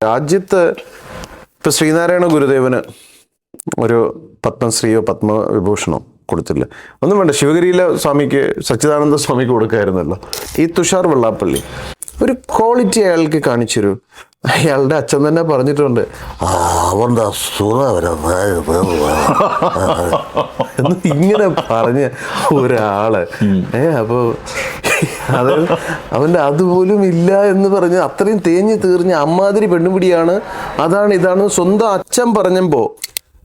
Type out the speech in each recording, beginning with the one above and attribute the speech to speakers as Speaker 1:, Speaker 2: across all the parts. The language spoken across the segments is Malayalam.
Speaker 1: രാജ്യത്ത് ഇപ്പൊ ശ്രീനാരായണ ഗുരുദേവന് ഒരു പത്മശ്രീയോ പത്മവിഭൂഷണോ കൊടുത്തില്ല. ഒന്നും വേണ്ട, ശിവഗിരിയിലെ സ്വാമിക്ക്, സച്ചിദാനന്ദ സ്വാമിക്ക് കൊടുക്കായിരുന്നല്ലോ. ഈ തുഷാർ വെള്ളാപ്പള്ളി ഒരു ക്വാളിറ്റി അയാൾക്ക് കാണിച്ചൊരു, അയാളുടെ അച്ഛൻ തന്നെ പറഞ്ഞിട്ടുണ്ട്, അവന്റെ എന്ന് ഇങ്ങനെ പറഞ്ഞ ഒരാള്. അപ്പോ അത് അവന്റെ അതുപോലും ഇല്ല എന്ന് പറഞ്ഞ് അത്രയും തേഞ്ഞ് തീർഞ്ഞ അമ്മാതിരി പെണ്ണുപിടിയാണ്. അതാണ് ഇതാണ് സ്വന്തം അച്ഛൻ പറഞ്ഞപ്പോ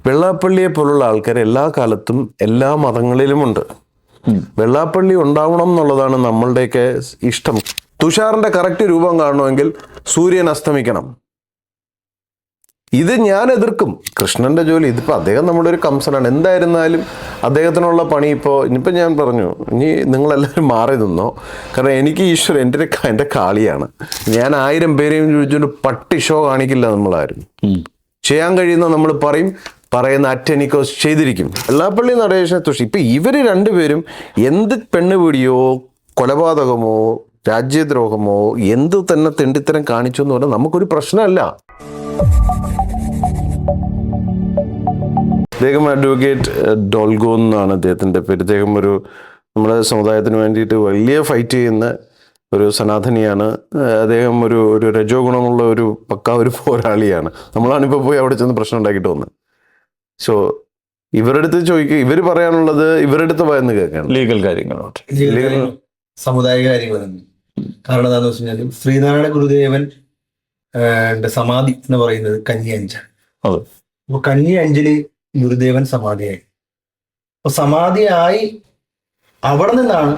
Speaker 1: വെള്ളാപ്പള്ളിയെ പോലുള്ള ആൾക്കാർ എല്ലാ കാലത്തും എല്ലാ മതങ്ങളിലുമുണ്ട്. വെള്ളാപ്പള്ളി ഉണ്ടാവണം എന്നുള്ളതാണ് നമ്മളുടെയൊക്കെ ഇഷ്ടം. തുഷാറിന്റെ കറക്റ്റ് രൂപം കാണണമെങ്കിൽ സൂര്യൻ അസ്തമിക്കണം. ഇത് ഞാൻ എതിർക്കും. കൃഷ്ണന്റെ ജോലി ഇതിപ്പോ അദ്ദേഹം നമ്മുടെ ഒരു കംസനാണ്. എന്തായിരുന്നാലും അദ്ദേഹത്തിനുള്ള പണി ഇനിയിപ്പോൾ ഞാൻ പറഞ്ഞു, ഇനി നിങ്ങളെല്ലാവരും മാറി നിന്നോ. കാരണം എനിക്ക് ഈശ്വരൻ എൻ്റെ കാളിയാണ്. ഞാൻ 1000 പേരെയും ചോദിച്ചുകൊണ്ട് പട്ടി ഷോ കാണിക്കില്ല നമ്മളാരും. ചെയ്യാൻ കഴിയുന്ന നമ്മൾ പറയുന്ന അറ്റനിക്കോസ് ചെയ്തിരിക്കും. വെള്ളാപ്പള്ളി നടേശ തുഷി ഇപ്പൊ ഇവര് രണ്ടുപേരും എന്ത് പെണ്ണുപിടിയോ കൊലപാതകമോ രാജ്യദ്രോഹമോ എന്ത് തന്നെ തെണ്ടിത്തരം കാണിച്ചു എന്ന് പറഞ്ഞാൽ നമുക്കൊരു പ്രശ്നമല്ല. അദ്ദേഹം അഡ്വക്കേറ്റ് ഡോൾഗോ എന്നാണ് അദ്ദേഹത്തിൻ്റെ പേര്. അദ്ദേഹം നമ്മുടെ സമുദായത്തിന് വേണ്ടിയിട്ട് വലിയ ഫൈറ്റ് ചെയ്യുന്ന ഒരു സനാതനിയാണ്. അദ്ദേഹം ഒരു രജോ ഗുണമുള്ള ഒരു പോരാളിയാണ്. നമ്മളാണിപ്പോൾ പോയി അവിടെ ചെന്ന് പ്രശ്നം ഉണ്ടാക്കിയിട്ട് വന്നത്. സോ ഇവരുടെ അടുത്ത് ചോദിക്കുക, ഇവർ പറയാനുള്ളത് ഇവരുടെ അടുത്ത് പോയെന്ന് കേൾക്കണം.
Speaker 2: ലീഗൽ കാര്യങ്ങളോട്ട്
Speaker 3: സമുദായിക കാര്യങ്ങളൊന്നും. കാരണം എന്താണെന്ന് വെച്ച് കഴിഞ്ഞാൽ ശ്രീനാരായണ ഗുരുദേവൻ സമാധി എന്ന് പറയുന്നത് കന്നി 5. അപ്പൊ കന്നി 5 ഗുരുദേവൻ സമാധിയായി. അപ്പൊ സമാധിയായി അവിടെ നിന്നാണ്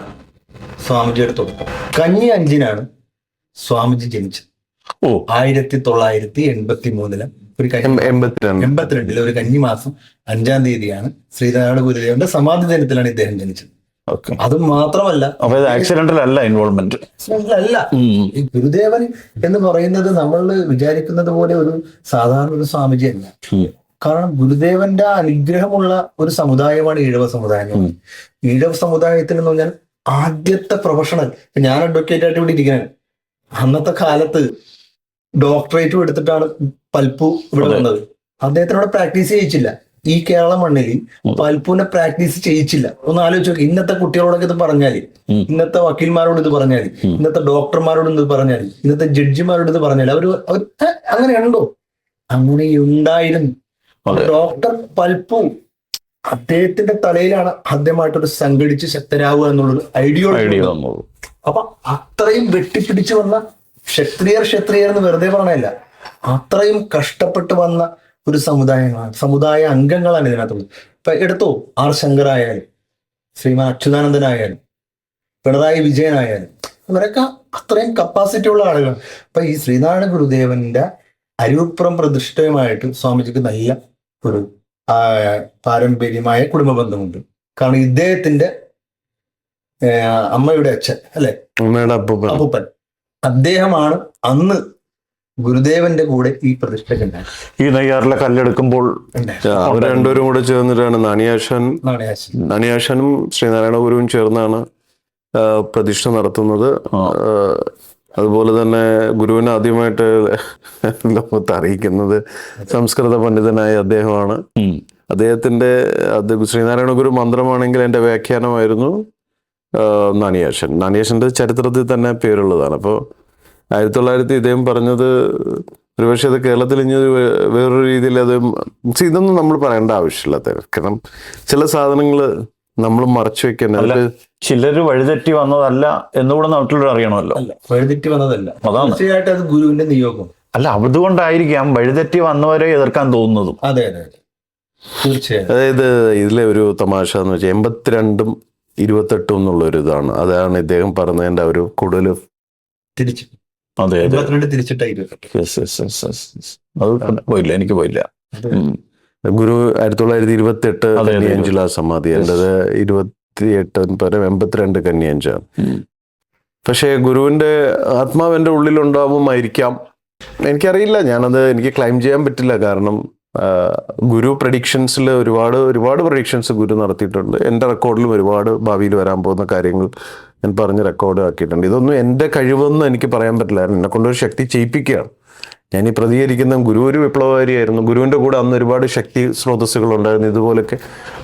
Speaker 3: സ്വാമിജിയുടെ തുടക്കം. കന്നി 5 സ്വാമിജി ജനിച്ചത്. 1983 ഒരു 82 ഒരു കന്നി മാസം 5-ാം തീയതിയാണ് ശ്രീനാരായണ ഗുരുദേവന്റെ സമാധി ദിനത്തിലാണ് ഇദ്ദേഹം ജനിച്ചത്. അത് മാത്രമല്ല,
Speaker 2: ആക്സിഡന്റൽ അല്ല, ഇൻവോൾവ്മെന്റ്
Speaker 3: അല്ല. ഈ ഗുരുദേവൻ എന്ന് പറയുന്നത് നമ്മൾ വിചാരിക്കുന്നത് പോലെ ഒരു സാധാരണ ഒരു സ്വാമിജി അല്ല. കാരണം ഗുരുദേവന്റെ അനുഗ്രഹമുള്ള ഒരു സമുദായമാണ് ഈഴവ സമുദായം. ഈഴവ സമുദായത്തിൽ എന്ന് പറഞ്ഞാൽ ആദ്യത്തെ പ്രൊഫഷണൽ. ഞാൻ അഡ്വക്കേറ്റ് ആയിട്ട് ഇവിടെ ഇരിക്കാൻ അന്നത്തെ കാലത്ത് ഡോക്ടറേറ്റും എടുത്തിട്ടാണ് പൽപ്പു ഇവിടെ വന്നത്. അദ്ദേഹത്തിനോട് പ്രാക്ടീസ് ചെയ്യിച്ചില്ല. ഈ കേരള മണ്ണിൽ പൽപ്പുവിനെ പ്രാക്ടീസ് ചെയ്യിച്ചില്ല. ഒന്ന് ആലോചിച്ച് നോക്കി. ഇന്നത്തെ കുട്ടികളോടൊക്കെ ഇത് പറഞ്ഞാല്, ഇന്നത്തെ വക്കീൽമാരോട് ഇത് പറഞ്ഞാല്, ഇന്നത്തെ ഡോക്ടർമാരോട് ഇത് പറഞ്ഞാല്, ഇന്നത്തെ ജഡ്ജിമാരോട് ഇത് പറഞ്ഞാല് അവർ അങ്ങനെയുണ്ടോ? അങ്ങനെയുണ്ടായിരുന്നു. ഡോക്ടർ പൽപ്പു അദ്ദേഹത്തിന്റെ തലയിലാണ് ആദ്യമായിട്ടൊരു സംഘടിച്ച് ശക്തരാകുക എന്നുള്ളൊരു ഐഡിയോളജി. അപ്പൊ അത്രയും വെട്ടിപ്പിടിച്ചു വന്ന ക്ഷത്രിയർ എന്ന് വെറുതെ പറഞ്ഞല്ല, അത്രയും കഷ്ടപ്പെട്ട് വന്ന ഒരു സമുദായങ്ങളാണ്, സമുദായ അംഗങ്ങളാണ് ഇതിനകത്തുള്ളത്. ഇപ്പൊ എടുത്തോ, ആർ ശങ്കറായാലും ശ്രീമാൻ അച്യുതാനന്ദനായാലും പിണറായി വിജയനായാലും ഇവരൊക്കെ അത്രയും കപ്പാസിറ്റി ഉള്ള ആളുകളാണ്. അപ്പൊ ഈ ശ്രീനാരായണ ഗുരുദേവന്റെ അരുവിപ്പുറം പ്രതിഷ്ഠയുമായിട്ട് സ്വാമിജിക്ക് നല്ല ഒരു പാരമ്പര്യമായ കുടുംബ ബന്ധമുണ്ട്. കാരണം ഇദ്ദേഹത്തിന്റെ അമ്മയുടെ അച്ഛൻ അല്ലെ, അപ്പൂപ്പൻ, അദ്ദേഹമാണ് അന്ന് ഗുരുദേവന്റെ കൂടെ ഈ പ്രതിഷ്ഠക്കുണ്ടായി.
Speaker 2: ഈ നെയ്യാറിലെ കല്ലെടുക്കുമ്പോൾ
Speaker 1: അവർ രണ്ടുപേരും കൂടെ ചേർന്നിട്ടാണ് നാണിയാശാനും ശ്രീനാരായണ ഗുരുവും ചേർന്നാണ് പ്രതിഷ്ഠ നടത്തുന്നത്. അതുപോലെ തന്നെ ഗുരുവിനെ ആദ്യമായിട്ട് ലോകത്ത് അറിയിക്കുന്നത് സംസ്കൃത പണ്ഡിതനായ അദ്ദേഹമാണ്. അദ്ദേഹത്തിന്റെ ശ്രീനാരായണ ഗുരു മന്ത്രമാണെങ്കിൽ എൻ്റെ വ്യാഖ്യാനമായിരുന്നു നാണിയാശന്റെ ചരിത്രത്തിൽ തന്നെ പേരുള്ളതാണ്. അപ്പോൾ 1900 ഇദ്ദേഹം പറഞ്ഞത്, ഒരുപക്ഷെ അത് കേരളത്തിൽ ഇനി വേറൊരു രീതിയിൽ ഇതൊന്നും നമ്മൾ പറയേണ്ട ആവശ്യമില്ല. കാരണം ചില സാധനങ്ങൾ നമ്മൾ മറച്ചു വെക്കാൻ
Speaker 2: ചിലര് വഴിതെറ്റി വന്നതല്ല എന്നുകൂടെ നാട്ടിലൂടെ അറിയണമല്ലോ.
Speaker 3: വഴിതെറ്റി വന്നതല്ല, തീർച്ചയായിട്ടും അത് ഗുരുവിന്റെ നിയോഗം അല്ല.
Speaker 2: അതുകൊണ്ടായിരിക്കാം വഴിതെറ്റി വന്നവരെ എതിർക്കാൻ തോന്നുന്നതും.
Speaker 3: അതെ അതെ തീർച്ചയായും.
Speaker 1: അതായത് ഇതിലെ ഒരു തമാശ എന്ന് വെച്ചാൽ 82 28 എന്നുള്ളൊരു ഇതാണ്. അതാണ് ഇദ്ദേഹം പറഞ്ഞതിന്റെ ഒരു കൂടുതൽ
Speaker 3: തിരിച്ചു.
Speaker 2: അതെ അതെ പോയില്ല, എനിക്ക് പോയില്ല.
Speaker 1: ഗുരു 1928 കന്നി 5 സമാധി. എന്റേത് 82 കന്നി 5. പക്ഷേ ഗുരുവിന്റെ ആത്മാവ് എൻ്റെ ഉള്ളിലുണ്ടാവുമായിരിക്കാം, എനിക്കറിയില്ല. എനിക്ക് ക്ലൈം ചെയ്യാൻ പറ്റില്ല. കാരണം ഗുരു പ്രഡിക്ഷൻസിൽ ഒരുപാട് പ്രഡിക്ഷൻസ് ഗുരു നടത്തിയിട്ടുണ്ട്. എൻ്റെ റെക്കോർഡിലും ഒരുപാട് ഭാവിയിൽ വരാൻ പോകുന്ന കാര്യങ്ങൾ ഞാൻ പറഞ്ഞ് റെക്കോർഡ് ആക്കിയിട്ടുണ്ട്. ഇതൊന്നും എൻ്റെ കഴിവൊന്നും എനിക്ക് പറയാൻ പറ്റില്ല. എന്നെ കൊണ്ടൊരു ശക്തി ചെയ്യിപ്പിക്കുകയാണ്. ഞാനീ പ്രതികരിക്കുന്ന ഗുരു ഒരു വിപ്ലവകാരിയായിരുന്നു. ഗുരുവിൻ്റെ കൂടെ അന്ന് ഒരുപാട് ശക്തി സ്രോതസ്സുകൾ ഉണ്ടായിരുന്നു. ഇതുപോലൊക്കെ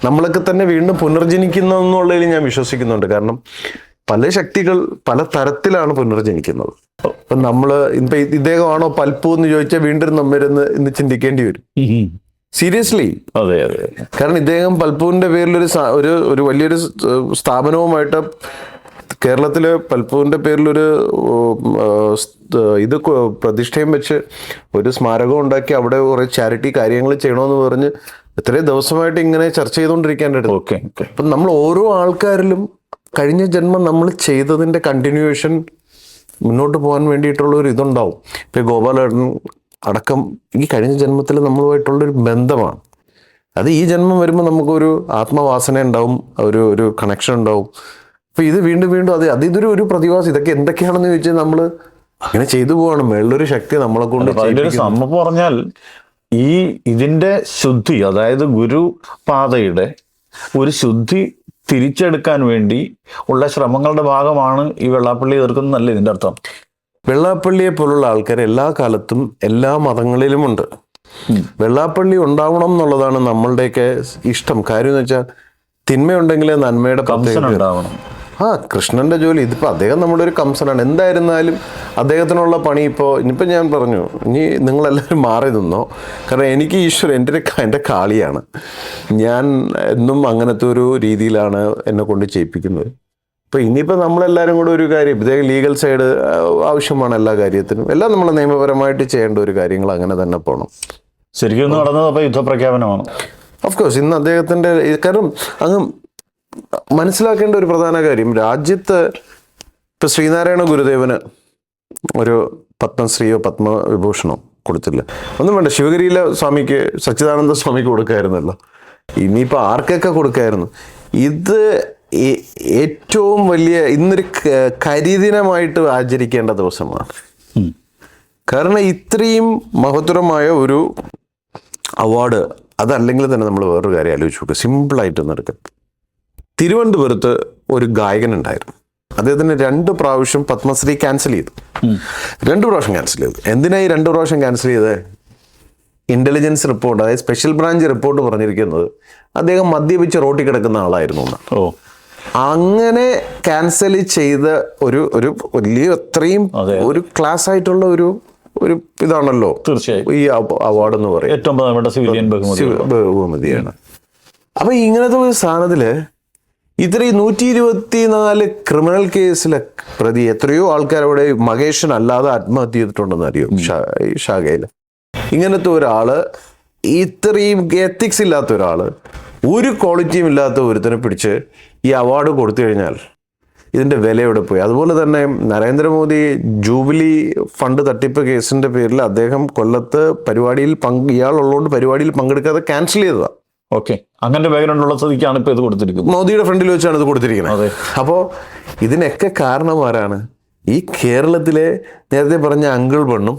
Speaker 1: നമ്മളൊക്കെ തന്നെ വീണ്ടും പുനർജനിക്കുന്നു എന്നുള്ളതിൽ ഞാൻ വിശ്വസിക്കുന്നുണ്ട്. കാരണം പല ശക്തികൾ പല തരത്തിലാണ് പുനർജനിക്കുന്നത്. ഇപ്പം നമ്മള് ഇപ്പൊ ഇദ്ദേഹമാണോ പൽപ്പു എന്ന് ചോദിച്ചാൽ വീണ്ടും നമ്മരുന്ന് ഇന്ന് ചിന്തിക്കേണ്ടി വരും. സീരിയസ്ലി.
Speaker 2: അതെ അതെ.
Speaker 1: കാരണം ഇദ്ദേഹം പൽപ്പുവിന്റെ പേരിലൊരു ഒരു വലിയൊരു സ്ഥാപനവുമായിട്ട് കേരളത്തില് പൽപ്പുവിന്റെ പേരിലൊരു ഇത് പ്രതിഷ്ഠയും വെച്ച് ഒരു സ്മാരകം ഉണ്ടാക്കി അവിടെ കുറെ ചാരിറ്റി കാര്യങ്ങൾ ചെയ്യണമെന്ന് പറഞ്ഞ് എത്രയും ദിവസമായിട്ട് ഇങ്ങനെ ചർച്ച ചെയ്തുകൊണ്ടിരിക്കാനായിട്ട്.
Speaker 2: ഓക്കെ.
Speaker 1: അപ്പം നമ്മൾ ഓരോ ആൾക്കാരിലും കഴിഞ്ഞ ജന്മം നമ്മൾ ചെയ്തതിന്റെ കണ്ടിന്യൂവേഷൻ മുന്നോട്ട് പോകാൻ വേണ്ടിയിട്ടുള്ള ഒരു ഇതുണ്ടാവും. ഇപ്പൊ ഗോപാലേട്ടൻ അടക്കം ഈ കഴിഞ്ഞ ജന്മത്തിൽ നമ്മളുമായിട്ടുള്ളൊരു ബന്ധമാണ്. അത് ഈ ജന്മം വരുമ്പോൾ നമുക്കൊരു ആത്മവാസന ഉണ്ടാവും, ഒരു കണക്ഷൻ ഉണ്ടാവും. അപ്പൊ ഇത് വീണ്ടും വീണ്ടും ഇതൊരു പ്രതിഭാസം. ഇതൊക്കെ എന്തൊക്കെയാണെന്ന് ചോദിച്ചാൽ നമ്മൾ ഇങ്ങനെ ചെയ്തു പോവാണ്. മേളിലൊരു ശക്തി നമ്മളെ കൊണ്ട്
Speaker 2: സംഭവം പറഞ്ഞാൽ ഇതിന്റെ ശുദ്ധി, അതായത് ഗുരുപാതയുടെ ഒരു ശുദ്ധി തിരിച്ചെടുക്കാൻ വേണ്ടി ഉള്ള ശ്രമങ്ങളുടെ ഭാഗമാണ് ഈ വെള്ളാപ്പള്ളി തീർക്കുന്നതല്ല ഇതിന്റെ അർത്ഥം.
Speaker 1: വെള്ളാപ്പള്ളിയെ പോലുള്ള ആൾക്കാർ എല്ലാ കാലത്തും എല്ലാ മതങ്ങളിലുമുണ്ട്. വെള്ളാപ്പള്ളി ഉണ്ടാവണം എന്നുള്ളതാണ് നമ്മളുടെയൊക്കെ ഇഷ്ടം. കാര്യം എന്ന് വെച്ചാൽ തിന്മയുണ്ടെങ്കിലേ നന്മയുടെ
Speaker 2: ഉണ്ടാവണം.
Speaker 1: കൃഷ്ണന്റെ ജോലി ഇതിപ്പോ അദ്ദേഹം നമ്മുടെ ഒരു കംസനാണ്. എന്തായിരുന്നാലും അദ്ദേഹത്തിനുള്ള പണി ഇനിയിപ്പോൾ ഞാൻ പറഞ്ഞു, ഇനി നിങ്ങളെല്ലാവരും മാറി നിന്നോ. കാരണം എനിക്ക് ഈശ്വരൻ എൻ്റെ കാളിയാണ്. ഞാൻ എന്നും അങ്ങനത്തെ ഒരു രീതിയിലാണ് എന്നെ കൊണ്ട് ചെയ്യിപ്പിക്കുന്നത്. ഇപ്പൊ ഇനിയിപ്പോൾ നമ്മളെല്ലാവരും കൂടെ ഒരു കാര്യം, ഇദ്ദേഹം ലീഗൽ സൈഡ് ആവശ്യമാണ് എല്ലാ കാര്യത്തിനും. എല്ലാം നമ്മൾ നിയമപരമായിട്ട് ചെയ്യേണ്ട ഒരു കാര്യങ്ങൾ അങ്ങനെ തന്നെ പോകണം.
Speaker 2: ശരിക്കും നടന്നത് അപ്പോൾ യുദ്ധപ്രഖ്യാപനമാണ്.
Speaker 1: ഓഫ്കോഴ്സ് ഇന്ന് അദ്ദേഹത്തിന്റെ കാരണം അങ്ങ് മനസ്സിലാക്കേണ്ട ഒരു പ്രധാന കാര്യം, രാജ്യത്ത് ഇപ്പൊ ശ്രീനാരായണ ഗുരുദേവന് ഒരു പത്മശ്രീയോ പത്മവിഭൂഷണോ കൊടുത്തില്ല. ഒന്നും വേണ്ട, ശിവഗിരിയിലെ സ്വാമിക്ക്, സച്ചിദാനന്ദ സ്വാമിക്ക് കൊടുക്കായിരുന്നല്ലോ. ഇനിയിപ്പോൾ ആർക്കൊക്കെ കൊടുക്കായിരുന്നു. ഇത് ഏറ്റവും വലിയ ഇന്നൊരു കരിദിനമായിട്ട് ആചരിക്കേണ്ട ദിവസമാണ്. കാരണം ഇത്രയും മഹത്തരമായ ഒരു അവാർഡ്, അതല്ലെങ്കിൽ തന്നെ നമ്മൾ വേറൊരു കാര്യം ആലോചിച്ച് നോക്കുക. സിമ്പിളായിട്ടൊന്നും എടുക്കാം. തിരുവനന്തപുരത്ത് ഒരു ഗായകൻ ഉണ്ടായിരുന്നു. അദ്ദേഹത്തിന് 2 പ്രാവശ്യം പത്മശ്രീ ക്യാൻസൽ ചെയ്തു. 2 പ്രാവശ്യം ക്യാൻസൽ ചെയ്തു. എന്തിനായി 2 പ്രാവശ്യം ക്യാൻസൽ ചെയ്തത്? ഇന്റലിജൻസ് റിപ്പോർട്ട്, അതായത് സ്പെഷ്യൽ ബ്രാഞ്ച് റിപ്പോർട്ട് പറഞ്ഞിരിക്കുന്നത് അദ്ദേഹം മദ്യപിച്ച് റോട്ടിൽ കിടക്കുന്ന ആളായിരുന്നു എന്നാണ്. അങ്ങനെ ക്യാൻസൽ ചെയ്ത ഒരു വലിയ അത്രയും ഒരു ക്ലാസ് ആയിട്ടുള്ള ഒരു ഇതാണല്ലോ
Speaker 2: തീർച്ചയായും
Speaker 1: ഈ അവാർഡ് എന്ന് പറയും.
Speaker 2: ഏറ്റവും
Speaker 1: ബഹുമതിയാണ്. അപ്പൊ ഇങ്ങനത്തെ ഒരു സ്ഥാനത്തില് ഇത്രയും 124 ക്രിമിനൽ കേസിലെ പ്രതി എത്രയോ ആൾക്കാർ അവിടെ മഹേഷൻ അല്ലാതെ ആത്മഹത്യ ചെയ്തിട്ടുണ്ടെന്ന് അറിയോ ശാഖയില്. ഇങ്ങനത്തെ ഒരാള്, ഇത്രയും എത്തിക്സ് ഇല്ലാത്ത ഒരാള്, ഒരു ക്വാളിറ്റിയും ഇല്ലാത്ത ഒരുത്തനെ പിടിച്ച് ഈ അവാർഡ് കൊടുത്തു കഴിഞ്ഞാൽ ഇതിന്റെ വില എവിടെ പോയി? അതുപോലെ തന്നെ നരേന്ദ്രമോദി ജൂബിലി ഫണ്ട് തട്ടിപ്പ് കേസിന്റെ പേരിൽ അദ്ദേഹം കൊല്ലത്ത് പരിപാടിയിൽ ഇയാളുള്ളതുകൊണ്ട് പരിപാടിയിൽ പങ്കെടുക്കാതെ ക്യാൻസൽ ചെയ്തതാണ്.
Speaker 2: ഓക്കെ, അങ്ങനെ ബാക്ക്ഗ്രൗണ്ടുള്ള സ്ഥിതിക്കാണ് ഇപ്പൊ ഇത് കൊടുത്തിരിക്കുന്നത്.
Speaker 1: മോദിയുടെ ഫ്രണ്ടിൽ വെച്ചാണ് ഇത് കൊടുത്തിരിക്കുന്നത്. അപ്പോൾ ഇതിനൊക്കെ കാരണമാരാണ്? ഈ കേരളത്തിലെ നേരത്തെ പറഞ്ഞ അങ്കിൾ പെണ്ണും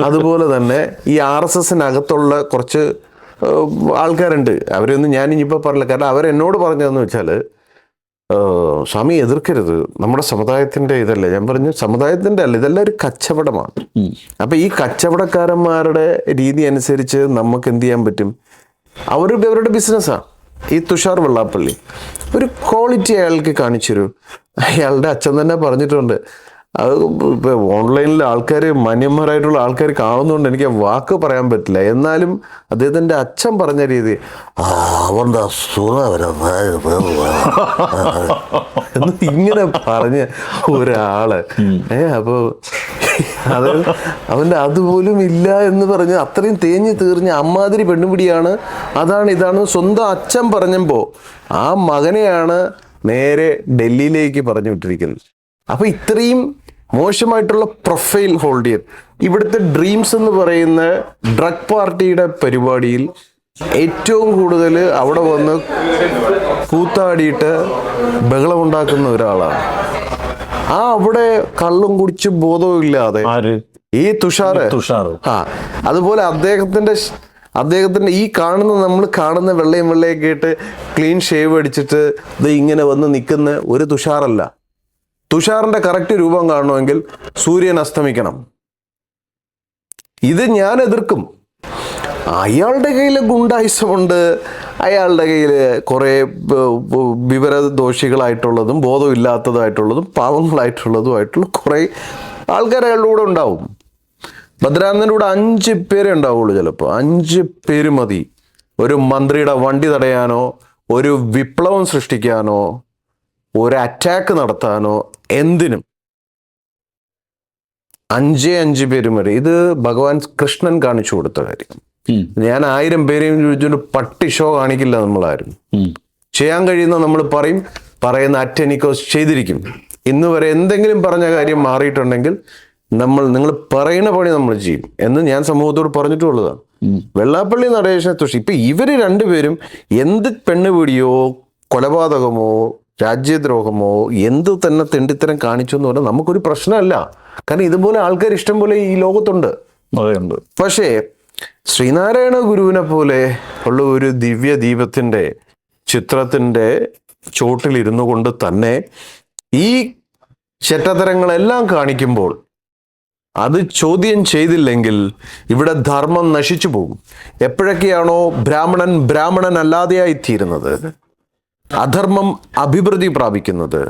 Speaker 1: അതുപോലെ തന്നെ ഈ RSSനകത്തുള്ള കുറച്ച് ആൾക്കാരുണ്ട്. അവരൊന്നും ഞാൻ ഇനിയിപ്പോൾ പറഞ്ഞില്ല. കാരണം അവരെന്നോട് പറഞ്ഞതെന്ന് വെച്ചാൽ, സ്വാമി എതിർക്കരുത്, നമ്മുടെ സമുദായത്തിന്റെ ഇതല്ലേ. ഞാൻ പറഞ്ഞു സമുദായത്തിന്റെ അല്ല, ഇതെല്ലാം ഒരു കച്ചവടമാണ്. അപ്പൊ ഈ കച്ചവടക്കാരന്മാരുടെ രീതി അനുസരിച്ച് നമുക്ക് എന്ത് ചെയ്യാൻ പറ്റും? അവരുടെ ബിസിനസ്സാണ്. ഈ തുഷാർ വെള്ളാപ്പള്ളി ഒരു ക്വാളിറ്റി അയാൾക്ക് കാണിച്ചു. അയാളുടെ അച്ഛൻ തന്നെ പറഞ്ഞിട്ടുണ്ട്. അത് ഇപ്പൊ ഓൺലൈനിൽ ആൾക്കാർ, മാന്യന്മാരായിട്ടുള്ള ആൾക്കാർ കാണുന്നതുകൊണ്ട് എനിക്ക് വാക്ക് പറയാൻ പറ്റില്ല. എന്നാലും അദ്ദേഹത്തിന്റെ അച്ഛൻ പറഞ്ഞ രീതി, അവരുടെ എന്ന് ഇങ്ങനെ പറഞ്ഞ ഒരാള് അപ്പൊ അത് അവന്റെ അതുപോലും ഇല്ല എന്ന് പറഞ്ഞ് അത്രയും തേഞ്ഞ് തീർഞ്ഞ അമ്മാതിരി പെണ്ണുപിടിയാണ്. അതാണ് ഇതാണ് സ്വന്തം അച്ഛൻ പറഞ്ഞപ്പോ ആ മകനെയാണ് നേരെ ഡൽഹിയിലേക്ക് പറഞ്ഞു വിട്ടിരിക്കുന്നത്. അപ്പൊ ഇത്രയും മോശമായിട്ടുള്ള പ്രൊഫൈൽ ഹോൾഡ് ചെയ്ത് ഇവിടുത്തെ ഡ്രീംസ് എന്ന് പറയുന്ന ഡ്രഗ് പാർട്ടിയുടെ പരിപാടിയിൽ ഏറ്റവും കൂടുതൽ അവിടെ വന്ന് കൂത്താടിയിട്ട് ബഹളമുണ്ടാക്കുന്ന ഒരാളാണ്. അവിടെ കള്ളും കുടിച്ച് ബോധവും ഇല്ലാതെ ഈ തുഷാർ. അതുപോലെ അദ്ദേഹത്തിന്റെ ഈ നമ്മൾ കാണുന്ന വെള്ളയൊക്കെ ഇട്ട് ക്ലീൻ ഷേവ് അടിച്ചിട്ട് ഇത് ഇങ്ങനെ വന്ന് നിൽക്കുന്ന ഒരു തുഷാറല്ല. തുഷാറിന്റെ കറക്റ്റ് രൂപം കാണണമെങ്കിൽ സൂര്യൻ അസ്തമിക്കണം. ഇത് ഞാൻ എതിർക്കും. അയാളുടെ കയ്യിൽ ഗുണ്ടായുസമുണ്ട്, അയാളുടെ കയ്യിൽ കുറേ വിവരദോഷികളായിട്ടുള്ളതും ബോധമില്ലാത്തതായിട്ടുള്ളതും പാവങ്ങളായിട്ടുള്ളതുമായിട്ടുള്ള കുറേ ആൾക്കാർ അയാളുടെ കൂടെ ഉണ്ടാവും. ഭദ്രാനന്ദൻ്റെ കൂടെ 5 പേരേ ഉണ്ടാവുള്ളൂ. ചിലപ്പോൾ 5 പേര് മതി ഒരു മന്ത്രിയുടെ വണ്ടി തടയാനോ, ഒരു വിപ്ലവം സൃഷ്ടിക്കാനോ, ഒരു അറ്റാക്ക് നടത്താനോ, എന്തിനും 5 പേര് മതി. ഇത് ഭഗവാൻ കൃഷ്ണൻ കാണിച്ചു കൊടുത്ത കാര്യം. ഞാൻ 1000 പേരെയും ചോദിച്ചൊരു പട്ടി ഷോ കാണിക്കില്ല നമ്മളാരും. ചെയ്യാൻ കഴിയുന്ന നമ്മൾ പറയും, പറയുന്ന അറ്റനിക്കോസ് ചെയ്തിരിക്കും. ഇന്ന് വരെ എന്തെങ്കിലും പറഞ്ഞ കാര്യം മാറിയിട്ടുണ്ടെങ്കിൽ നിങ്ങൾ പറയുന്ന പണി നമ്മൾ ചെയ്യും എന്ന് ഞാൻ സമൂഹത്തോട് പറഞ്ഞിട്ടുള്ളതാണ്. വെള്ളാപ്പള്ളി നടേശനെ തുഷി ഇപ്പൊ ഇവര് 2 പേരും എന്ത് പെണ്ണുപിടിയോ കൊലപാതകമോ രാജ്യദ്രോഹമോ എന്ത് തന്നെ തെണ്ടിത്തരം കാണിച്ചു എന്ന് പറഞ്ഞാൽ നമുക്കൊരു പ്രശ്നമല്ല. കാരണം ഇതുപോലെ ആൾക്കാർ ഇഷ്ടം പോലെ ഈ ലോകത്തുണ്ട്. പക്ഷേ ശ്രീനാരായണ ഗുരുവിനെ പോലെ ഉള്ള ഒരു ദിവ്യ ദീപത്തിന്റെ ചിത്രത്തിന്റെ ചോട്ടിലിരുന്നു കൊണ്ട് തന്നെ ഈ ചെറ്റത്തരങ്ങളെല്ലാം കാണിക്കുമ്പോൾ അത് ചോദ്യം ചെയ്തില്ലെങ്കിൽ ഇവിടെ ധർമ്മം നശിച്ചു പോകും. എപ്പോഴൊക്കെയാണോ ബ്രാഹ്മണൻ അല്ലാതെയായിത്തീരുന്നത്, അധർമ്മം അഭിവൃദ്ധി പ്രാപിക്കുന്നത്,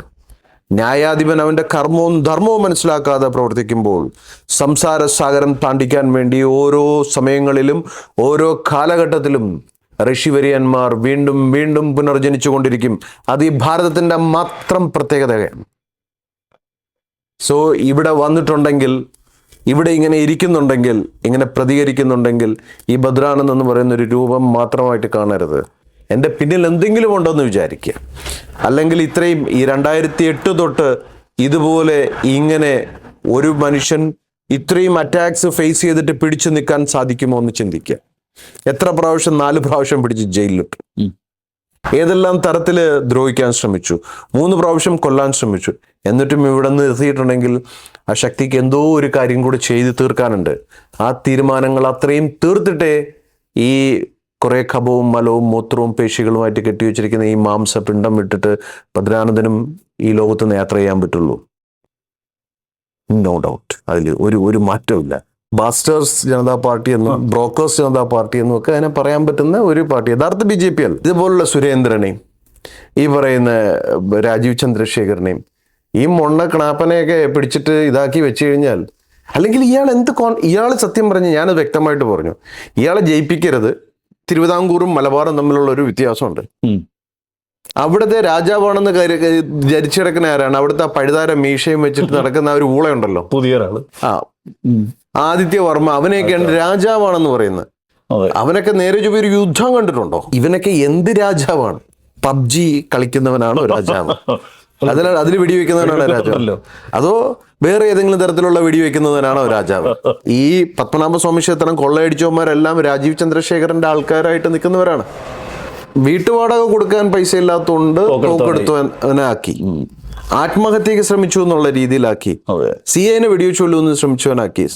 Speaker 1: ന്യായാധിപൻ അവന്റെ കർമ്മവും ധർമ്മവും മനസ്സിലാക്കാതെ പ്രവർത്തിക്കുമ്പോൾ സംസാര സാഗരം താണ്ടിക്കാൻ വേണ്ടി ഓരോ സമയങ്ങളിലും ഓരോ കാലഘട്ടത്തിലും ഋഷിവര്യന്മാർ വീണ്ടും വീണ്ടും പുനർജനിച്ചു കൊണ്ടിരിക്കും. അത് ഈ ഭാരതത്തിന്റെ മാത്രം പ്രത്യേകതയാണ്. സോ ഇവിടെ വന്നിട്ടുണ്ടെങ്കിൽ, ഇവിടെ ഇങ്ങനെ ഇരിക്കുന്നുണ്ടെങ്കിൽ, ഇങ്ങനെ പ്രതികരിക്കുന്നുണ്ടെങ്കിൽ ഈ ഭദ്രാനന്ദ് എന്ന് പറയുന്ന ഒരു രൂപം മാത്രമായിട്ട് കാണരുത്. എൻ്റെ പിന്നിൽ എന്തെങ്കിലും ഉണ്ടെന്ന് വിചാരിക്കുക. അല്ലെങ്കിൽ ഇത്രയും ഈ 2008 തൊട്ട് ഇതുപോലെ ഇങ്ങനെ ഒരു മനുഷ്യൻ ഇത്രയും അറ്റാക്സ് ഫേസ് ചെയ്തിട്ട് പിടിച്ചു നിൽക്കാൻ സാധിക്കുമോ എന്ന് ചിന്തിക്കുക. എത്ര പ്രാവശ്യം 4 പ്രാവശ്യം പിടിച്ച് ജയിലിലിട്ടു, ഏതെല്ലാം തരത്തില് ദ്രോഹിക്കാൻ ശ്രമിച്ചു, 3 പ്രാവശ്യം കൊല്ലാൻ ശ്രമിച്ചു. എന്നിട്ടും ഇവിടെ നിർത്തിയിട്ടുണ്ടെങ്കിൽ ആ ശക്തിക്ക് എന്തോ ഒരു കാര്യം കൂടി ചെയ്ത് തീർക്കാനുണ്ട്. ആ തീരുമാനങ്ങൾ അത്രയും തീർത്തിട്ടേ ഈ കുറെ ഖബവും മലവും മൂത്രവും പേശികളുമായിട്ട് കെട്ടിവെച്ചിരിക്കുന്ന ഈ മാംസപിണ്ഡം വിട്ടിട്ട് ഭദ്രാനന്ദനും ഈ ലോകത്ത് നിന്ന് യാത്ര ചെയ്യാൻ പറ്റുള്ളൂ. നോ ഡൗട്ട്, അതിൽ ഒരു മാറ്റമില്ല. ബാസ്റ്റേഴ്സ് ജനതാ പാർട്ടി എന്നും ബ്രോക്കേഴ്സ് ജനതാ പാർട്ടി എന്നും ഒക്കെ അതിനെ പറയാൻ പറ്റുന്ന ഒരു പാർട്ടി യഥാർത്ഥ BJP അല്ല. ഇതുപോലുള്ള സുരേന്ദ്രനെയും ഈ പറയുന്ന രാജീവ് ചന്ദ്രശേഖരനെയും ഈ മൊണ്ണ കണാപ്പനെയൊക്കെ പിടിച്ചിട്ട് ഇതാക്കി വെച്ച് കഴിഞ്ഞാൽ, അല്ലെങ്കിൽ ഇയാൾ സത്യം പറഞ്ഞ് ഞാനത് വ്യക്തമായിട്ട് പറഞ്ഞു, ഇയാളെ ജയിപ്പിക്കരുത്. തിരുവിതാംകൂറും മലബാറും തമ്മിലുള്ള ഒരു വ്യത്യാസമുണ്ട്. അവിടുത്തെ രാജാവാണെന്ന് ധരിച്ചു കിടക്കുന്ന ആരാണ്? അവിടുത്തെ പഴുതാര മീശയും വെച്ചിട്ട് നടക്കുന്ന ഒരു ഊളയുണ്ടല്ലോ,
Speaker 2: പുതിയ ഒരാള്,
Speaker 1: ആദിത്യവർമ്മ, അവനെയൊക്കെയാണ് രാജാവാണെന്ന് പറയുന്നത്. അവനൊക്കെ നേരെ ചൊവ്വ ഒരു യുദ്ധം കണ്ടിട്ടുണ്ടോ? ഇവനൊക്കെ എന്ത് രാജാവാണ്? PUBG കളിക്കുന്നവനാണോ രാജാവ്? അതിൽ വെടിവെക്കുന്നവനാണോ രാജാവ്? അതോ വേറെ ഏതെങ്കിലും തരത്തിലുള്ള വെടിവെക്കുന്നതിനാണോ രാജാവ്? ഈ പത്മനാഭസ്വാമി ക്ഷേത്രം കൊള്ളയടിച്ചവന്മാരെല്ലാം രാജീവ് ചന്ദ്രശേഖരന്റെ ആൾക്കാരായിട്ട് നിൽക്കുന്നവരാണ്. വീട്ടുവാടക കൊടുക്കാൻ പൈസ ഇല്ലാത്തതുകൊണ്ട് തോക്കെടുത്തവനാക്കി, ആത്മഹത്യക്ക് ശ്രമിച്ചു എന്നുള്ള രീതിയിലാക്കി, CA വെടിവെച്ചു കൊല്ലുമെന്ന് ശ്രമിച്ചവനാക്കി.